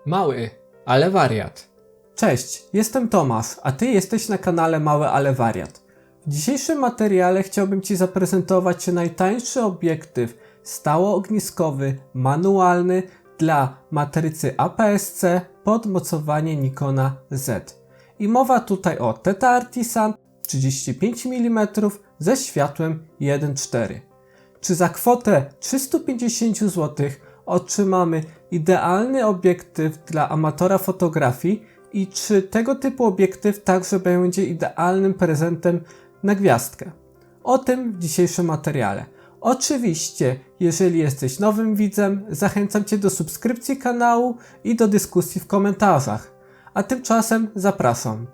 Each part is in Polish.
Mały, ale wariat. Cześć, jestem Tomasz, a Ty jesteś na kanale Mały, ale wariat. W dzisiejszym materiale chciałbym Ci zaprezentować najtańszy obiektyw stałoogniskowy, manualny dla matrycy APS-C pod mocowanie Nikona Z. I mowa tutaj o Theta Artisan 35 mm ze światłem 1.4. Czy za kwotę 350 zł otrzymamy idealny obiektyw dla amatora fotografii i czy tego typu obiektyw także będzie idealnym prezentem na gwiazdkę? O tym w dzisiejszym materiale. Oczywiście, jeżeli jesteś nowym widzem, zachęcam Cię do subskrypcji kanału i do dyskusji w komentarzach. A tymczasem zapraszam.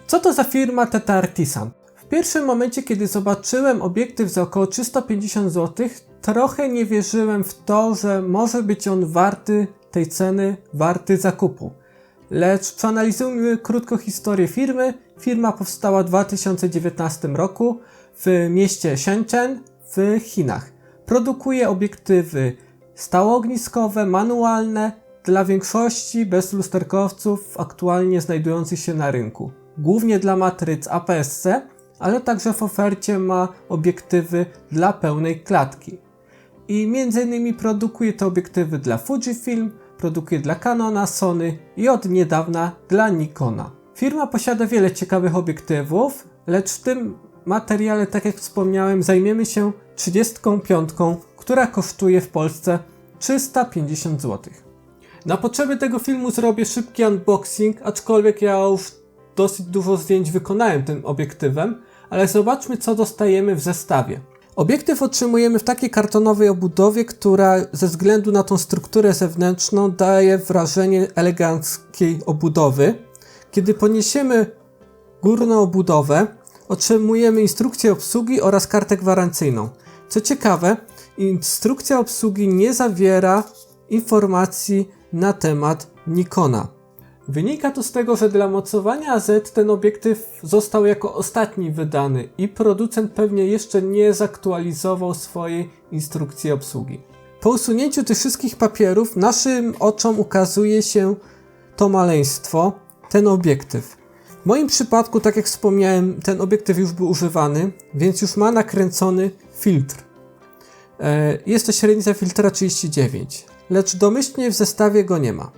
Co to za firma Theta Artisan? W pierwszym momencie, kiedy zobaczyłem obiektyw za około 350 zł, trochę nie wierzyłem w to, że może być on warty tej ceny, warty zakupu. Lecz przeanalizujmy krótko historię firmy. Firma powstała w 2019 roku w mieście Shenzhen w Chinach. Produkuje obiektywy stałoogniskowe, manualne dla większości bezlusterkowców aktualnie znajdujących się na rynku. Głównie dla matryc APS-C, ale także w ofercie ma obiektywy dla pełnej klatki. I m.in. produkuje te obiektywy dla Fujifilm, produkuje dla Canona, Sony i od niedawna dla Nikona. Firma posiada wiele ciekawych obiektywów, lecz w tym materiale, tak jak wspomniałem, zajmiemy się 35, która kosztuje w Polsce 350 zł. Na potrzeby tego filmu zrobię szybki unboxing, aczkolwiek ja już dosyć dużo zdjęć wykonałem tym obiektywem, ale zobaczmy, co dostajemy w zestawie. Obiektyw otrzymujemy w takiej kartonowej obudowie, która ze względu na tą strukturę zewnętrzną daje wrażenie eleganckiej obudowy. Kiedy poniesiemy górną obudowę, otrzymujemy instrukcję obsługi oraz kartę gwarancyjną. Co ciekawe, instrukcja obsługi nie zawiera informacji na temat Nikona. Wynika to z tego, że dla mocowania Z ten obiektyw został jako ostatni wydany i producent pewnie jeszcze nie zaktualizował swojej instrukcji obsługi. Po usunięciu tych wszystkich papierów naszym oczom ukazuje się to maleństwo, ten obiektyw. W moim przypadku, tak jak wspomniałem, ten obiektyw już był używany, więc już ma nakręcony filtr. Jest to średnica filtra 39, lecz domyślnie w zestawie go nie ma.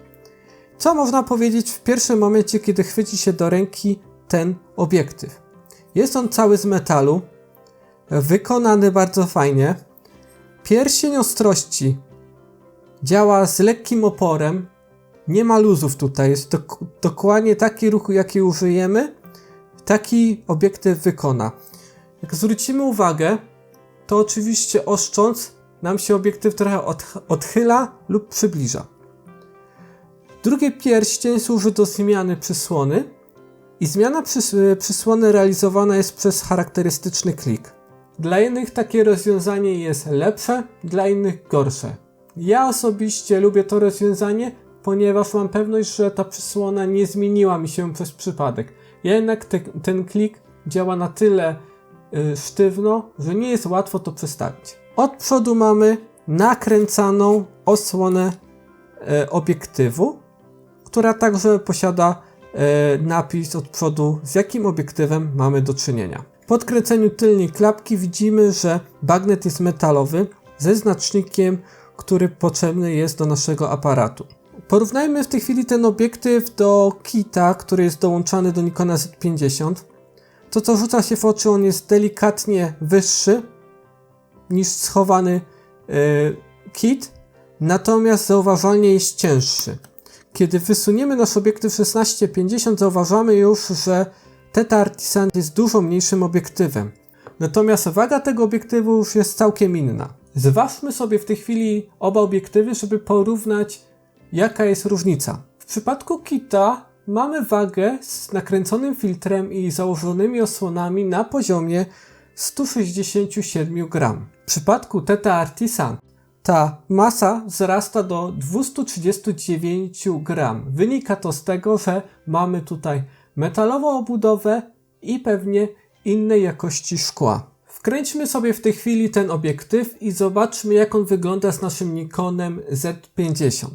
Co można powiedzieć w pierwszym momencie, kiedy chwyci się do ręki ten obiektyw? Jest on cały z metalu, wykonany bardzo fajnie. Pierścień ostrości działa z lekkim oporem, nie ma luzów tutaj, jest dokładnie taki ruch, jaki użyjemy, taki obiektyw wykona. Jak zwrócimy uwagę, to oczywiście oszcząc nam się obiektyw trochę odchyla lub przybliża. Drugi pierścień służy do zmiany przysłony i zmiana przysłony realizowana jest przez charakterystyczny klik. Dla jednych takie rozwiązanie jest lepsze, dla innych gorsze. Ja osobiście lubię to rozwiązanie, ponieważ mam pewność, że ta przysłona nie zmieniła mi się przez przypadek. Jednak ten klik działa na tyle sztywno, że nie jest łatwo to przestawić. Od przodu mamy nakręcaną osłonę obiektywu, która także posiada napis od przodu, z jakim obiektywem mamy do czynienia. Po odkręceniu tylnej klapki widzimy, że bagnet jest metalowy ze znacznikiem, który potrzebny jest do naszego aparatu. Porównajmy w tej chwili ten obiektyw do kita, który jest dołączany do Nikona Z50. To, co rzuca się w oczy, on jest delikatnie wyższy niż schowany kit, natomiast zauważalnie jest cięższy. Kiedy wysuniemy nasz obiektyw 16-50, zauważamy już, że Theta Artisan jest dużo mniejszym obiektywem. Natomiast waga tego obiektywu już jest całkiem inna. Zważmy sobie w tej chwili oba obiektywy, żeby porównać, jaka jest różnica. W przypadku kita mamy wagę z nakręconym filtrem i założonymi osłonami na poziomie 167 gram. W przypadku Theta Artisan ta masa wzrasta do 239 gram. Wynika to z tego, że mamy tutaj metalową obudowę i pewnie innej jakości szkła. Wkręćmy sobie w tej chwili ten obiektyw i zobaczmy, jak on wygląda z naszym Nikonem Z50.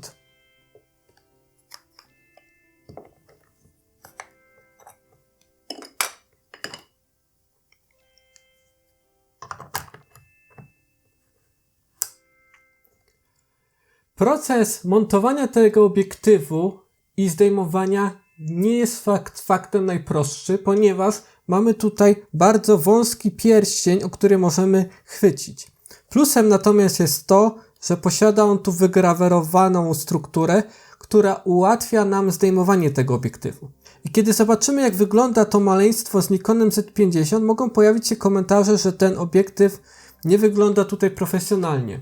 Proces montowania tego obiektywu i zdejmowania nie jest faktem najprostszy, ponieważ mamy tutaj bardzo wąski pierścień, o który możemy chwycić. Plusem natomiast jest to, że posiada on tu wygrawerowaną strukturę, która ułatwia nam zdejmowanie tego obiektywu. I kiedy zobaczymy, jak wygląda to maleństwo z Nikonem Z50, mogą pojawić się komentarze, że ten obiektyw nie wygląda tutaj profesjonalnie.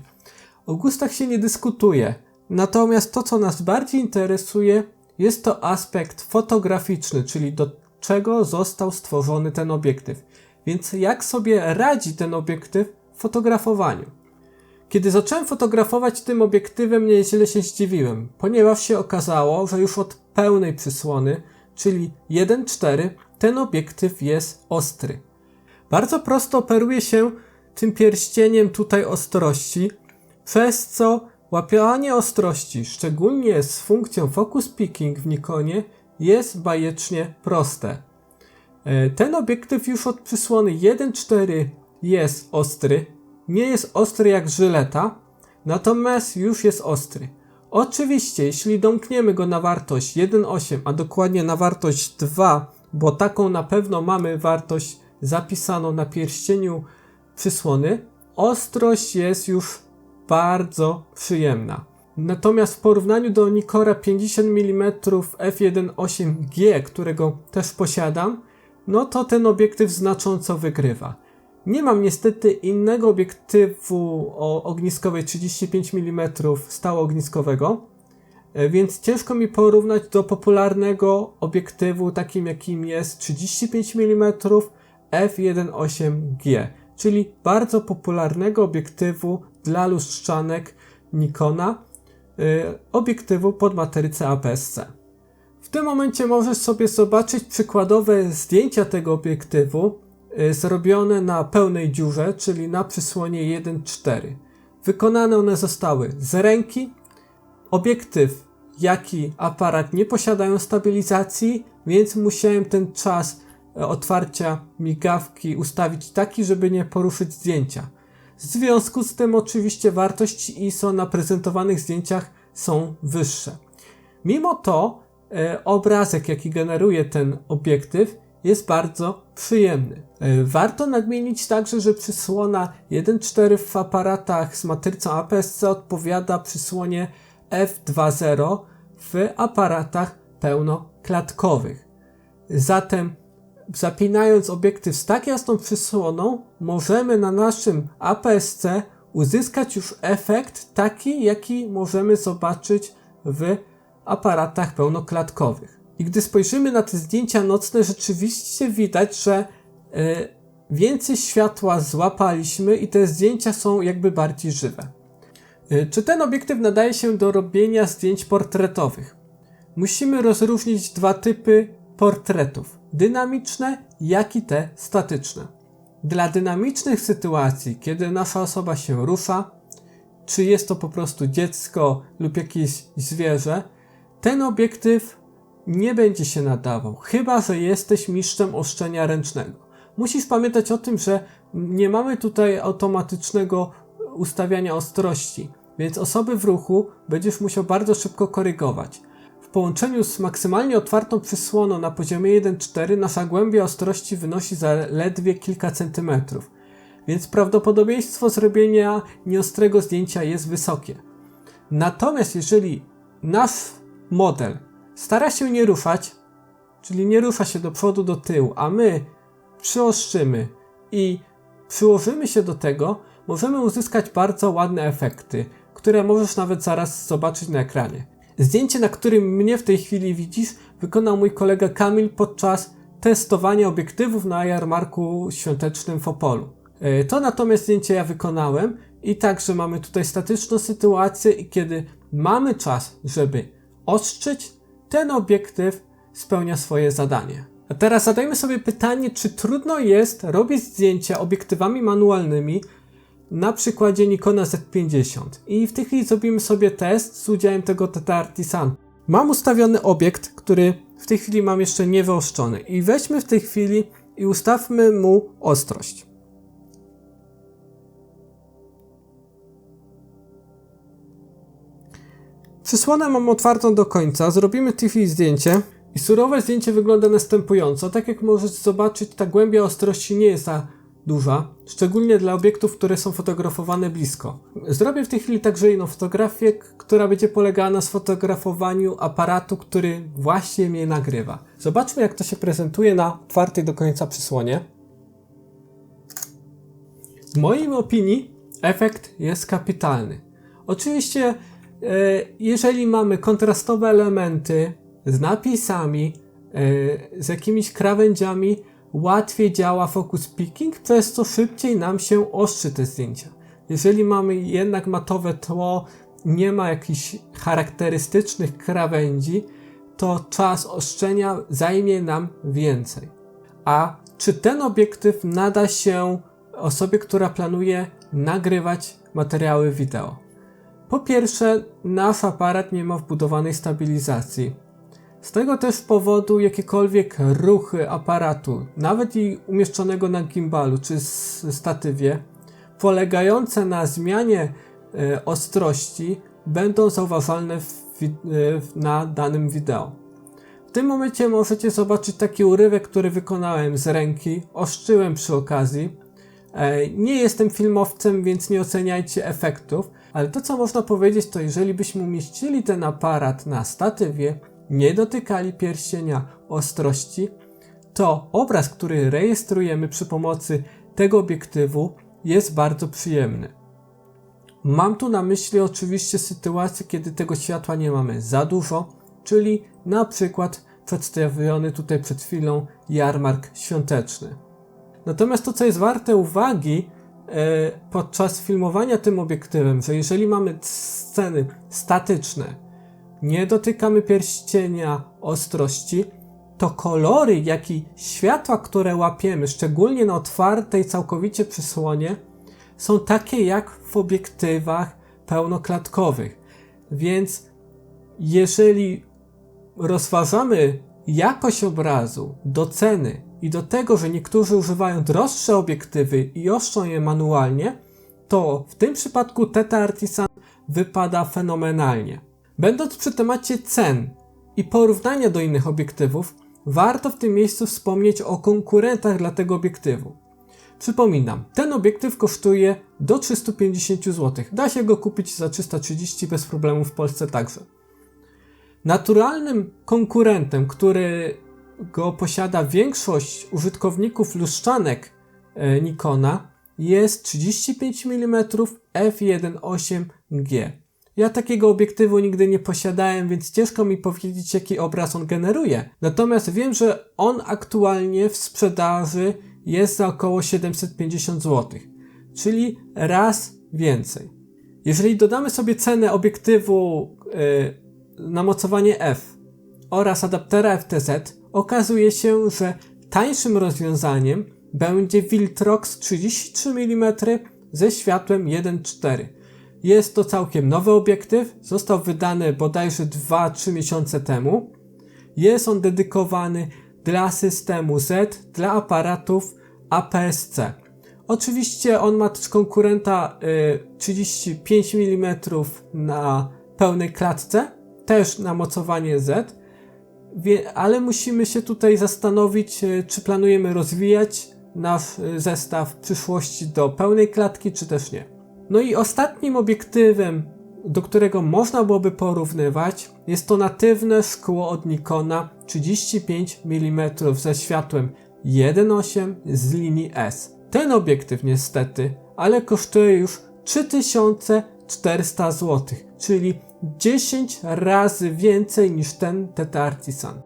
O gustach się nie dyskutuje, natomiast to, co nas bardziej interesuje, jest to aspekt fotograficzny, czyli do czego został stworzony ten obiektyw. Więc jak sobie radzi ten obiektyw w fotografowaniu? Kiedy zacząłem fotografować tym obiektywem, nieźle się zdziwiłem, ponieważ się okazało, że już od pełnej przysłony, czyli 1.4, ten obiektyw jest ostry. Bardzo prosto operuje się tym pierścieniem tutaj ostrości, przez co łapanie ostrości, szczególnie z funkcją Focus Picking w Nikonie, jest bajecznie proste. Ten obiektyw już od przysłony 1.4 jest ostry, nie jest ostry jak żyleta, natomiast już jest ostry. Oczywiście, jeśli domkniemy go na wartość 1.8, a dokładnie na wartość 2, bo taką na pewno mamy wartość zapisaną na pierścieniu przysłony, ostrość jest już bardzo przyjemna. Natomiast w porównaniu do Nikora 50 mm f1.8G, którego też posiadam, no to ten obiektyw znacząco wygrywa. Nie mam niestety innego obiektywu o ogniskowej 35 mm stałoogniskowego, więc ciężko mi porównać do popularnego obiektywu takim jakim jest 35 mm f1.8G, czyli bardzo popularnego obiektywu dla lustrzanek Nikona, obiektywu pod matrycę APS-C. W tym momencie możesz sobie zobaczyć przykładowe zdjęcia tego obiektywu zrobione na pełnej dziurze, czyli na przysłonie 1.4. Wykonane one zostały z ręki. Obiektyw, jak i aparat nie posiadają stabilizacji, więc musiałem ten czas otwarcia migawki ustawić taki, żeby nie poruszyć zdjęcia. W związku z tym oczywiście wartości ISO na prezentowanych zdjęciach są wyższe. Mimo to obrazek, jaki generuje ten obiektyw, jest bardzo przyjemny. Warto nadmienić także, że przysłona 1.4 w aparatach z matrycą APS-C odpowiada przysłonie f2.0 w aparatach pełnoklatkowych. Zatem zapinając obiektyw z tak jasną przysłoną, możemy na naszym APS-C uzyskać już efekt taki, jaki możemy zobaczyć w aparatach pełnoklatkowych. I gdy spojrzymy na te zdjęcia nocne, rzeczywiście widać, że więcej światła złapaliśmy i te zdjęcia są jakby bardziej żywe. Czy ten obiektyw nadaje się do robienia zdjęć portretowych? Musimy rozróżnić dwa typy portretów. Dynamiczne, jak i te statyczne. Dla dynamicznych sytuacji, kiedy nasza osoba się rusza, czy jest to po prostu dziecko lub jakieś zwierzę, ten obiektyw nie będzie się nadawał, chyba że jesteś mistrzem ostrzenia ręcznego. Musisz pamiętać o tym, że nie mamy tutaj automatycznego ustawiania ostrości, więc osoby w ruchu będziesz musiał bardzo szybko korygować. W połączeniu z maksymalnie otwartą przysłoną na poziomie 1.4 nasza głębia ostrości wynosi zaledwie kilka centymetrów, więc prawdopodobieństwo zrobienia nieostrego zdjęcia jest wysokie. Natomiast jeżeli nasz model stara się nie ruszać, czyli nie rusza się do przodu, do tyłu, a my przyostrzymy i przyłożymy się do tego, możemy uzyskać bardzo ładne efekty, które możesz nawet zaraz zobaczyć na ekranie. Zdjęcie, na którym mnie w tej chwili widzisz, wykonał mój kolega Kamil podczas testowania obiektywów na jarmarku świątecznym w Opolu. To natomiast zdjęcie ja wykonałem i także mamy tutaj statyczną sytuację i kiedy mamy czas, żeby ostrzyć, ten obiektyw spełnia swoje zadanie. A teraz zadajmy sobie pytanie, czy trudno jest robić zdjęcia obiektywami manualnymi na przykładzie Nikona Z50. I w tej chwili zrobimy sobie test z udziałem tego Tata Artisan. Mam ustawiony obiekt, który w tej chwili mam jeszcze niewyoszczony. I weźmy w tej chwili i ustawmy mu ostrość. Przysłonę mam otwartą do końca, zrobimy TV zdjęcie i surowe zdjęcie wygląda następująco. Tak jak możesz zobaczyć, ta głębia ostrości nie jest za duża, szczególnie dla obiektów, które są fotografowane blisko. Zrobię w tej chwili także inną fotografię, która będzie polegała na sfotografowaniu aparatu, który właśnie mnie nagrywa. Zobaczmy, jak to się prezentuje na otwartej do końca przysłonie. W mojej opinii efekt jest kapitalny. Oczywiście, jeżeli mamy kontrastowe elementy z napisami, z jakimiś krawędziami, łatwiej działa focus picking, przez co szybciej nam się ostrzy te zdjęcia. Jeżeli mamy jednak matowe tło, nie ma jakichś charakterystycznych krawędzi, to czas ostrzenia zajmie nam więcej. A czy ten obiektyw nada się osobie, która planuje nagrywać materiały wideo? Po pierwsze, nasz aparat nie ma wbudowanej stabilizacji. Z tego też powodu jakiekolwiek ruchy aparatu, nawet i umieszczonego na gimbalu czy statywie, polegające na zmianie ostrości, będą zauważalne na danym wideo. W tym momencie możecie zobaczyć taki urywek, który wykonałem z ręki, ostrzyłem przy okazji. Nie jestem filmowcem, więc nie oceniajcie efektów, ale to co można powiedzieć, to jeżeli byśmy umieścili ten aparat na statywie, nie dotykali pierścienia ostrości, to obraz, który rejestrujemy przy pomocy tego obiektywu, jest bardzo przyjemny. Mam tu na myśli oczywiście sytuację, kiedy tego światła nie mamy za dużo, czyli na przykład przedstawiony tutaj przed chwilą jarmark świąteczny. Natomiast to, co jest warte uwagi podczas filmowania tym obiektywem, że jeżeli mamy sceny statyczne, nie dotykamy pierścienia ostrości, to kolory, jak i światła, które łapiemy, szczególnie na otwartej całkowicie przysłonie, są takie jak w obiektywach pełnoklatkowych. Więc jeżeli rozważamy jakość obrazu do ceny i do tego, że niektórzy używają droższe obiektywy i ostrzą je manualnie, to w tym przypadku Theta Artisan wypada fenomenalnie. Będąc przy temacie cen i porównania do innych obiektywów, warto w tym miejscu wspomnieć o konkurentach dla tego obiektywu. Przypominam, ten obiektyw kosztuje do 350 zł. Da się go kupić za 330 bez problemu w Polsce także. Naturalnym konkurentem, który go posiada większość użytkowników lustrzanek Nikona, jest 35 mm f1.8G. Ja takiego obiektywu nigdy nie posiadałem, więc ciężko mi powiedzieć, jaki obraz on generuje. Natomiast wiem, że on aktualnie w sprzedaży jest za około 750 zł, czyli raz więcej. Jeżeli dodamy sobie cenę obiektywu na mocowanie f oraz adaptera FTZ, okazuje się, że tańszym rozwiązaniem będzie Viltrox 33 mm ze światłem 1.4. Jest to całkiem nowy obiektyw, został wydany bodajże 2-3 miesiące temu. Jest on dedykowany dla systemu Z, dla aparatów APS-C. Oczywiście on ma też konkurenta 35 mm na pełnej klatce, też na mocowanie Z, ale musimy się tutaj zastanowić, czy planujemy rozwijać nasz zestaw w przyszłości do pełnej klatki, czy też nie. No i ostatnim obiektywem, do którego można byłoby porównywać, jest to natywne szkło od Nikona 35 mm ze światłem 1.8 z linii S. Ten obiektyw niestety, ale kosztuje już 3400 zł, czyli 10 razy więcej niż ten Theta Artisan.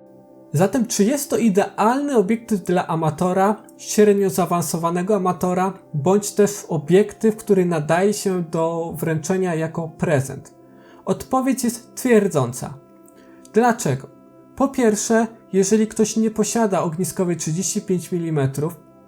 Zatem czy jest to idealny obiektyw dla amatora, średnio zaawansowanego amatora, bądź też obiektyw, który nadaje się do wręczenia jako prezent? Odpowiedź jest twierdząca. Dlaczego? Po pierwsze, jeżeli ktoś nie posiada ogniskowej 35 mm,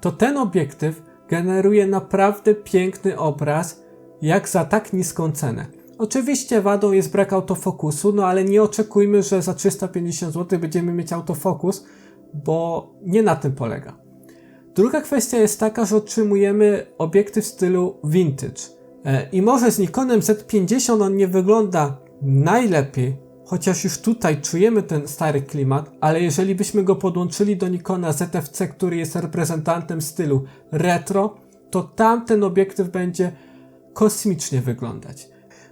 to ten obiektyw generuje naprawdę piękny obraz, jak za tak niską cenę. Oczywiście wadą jest brak autofokusu, no ale nie oczekujmy, że za 350 zł będziemy mieć autofokus, bo nie na tym polega. Druga kwestia jest taka, że otrzymujemy obiektyw w stylu vintage. I może z Nikonem Z50 on nie wygląda Najlepiej, chociaż już tutaj czujemy ten stary klimat, ale jeżeli byśmy go podłączyli do Nikona ZFC, który jest reprezentantem stylu retro, to tamten obiektyw będzie kosmicznie wyglądać.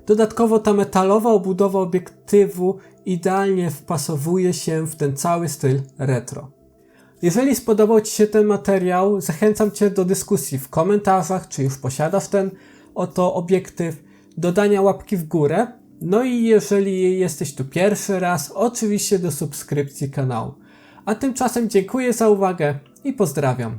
Dodatkowo ta metalowa obudowa obiektywu idealnie wpasowuje się w ten cały styl retro. Jeżeli spodobał Ci się ten materiał, zachęcam Cię do dyskusji w komentarzach, czy już posiadasz ten oto obiektyw, dodania łapki w górę, no i jeżeli jesteś tu pierwszy raz, oczywiście do subskrypcji kanału. A tymczasem dziękuję za uwagę i pozdrawiam.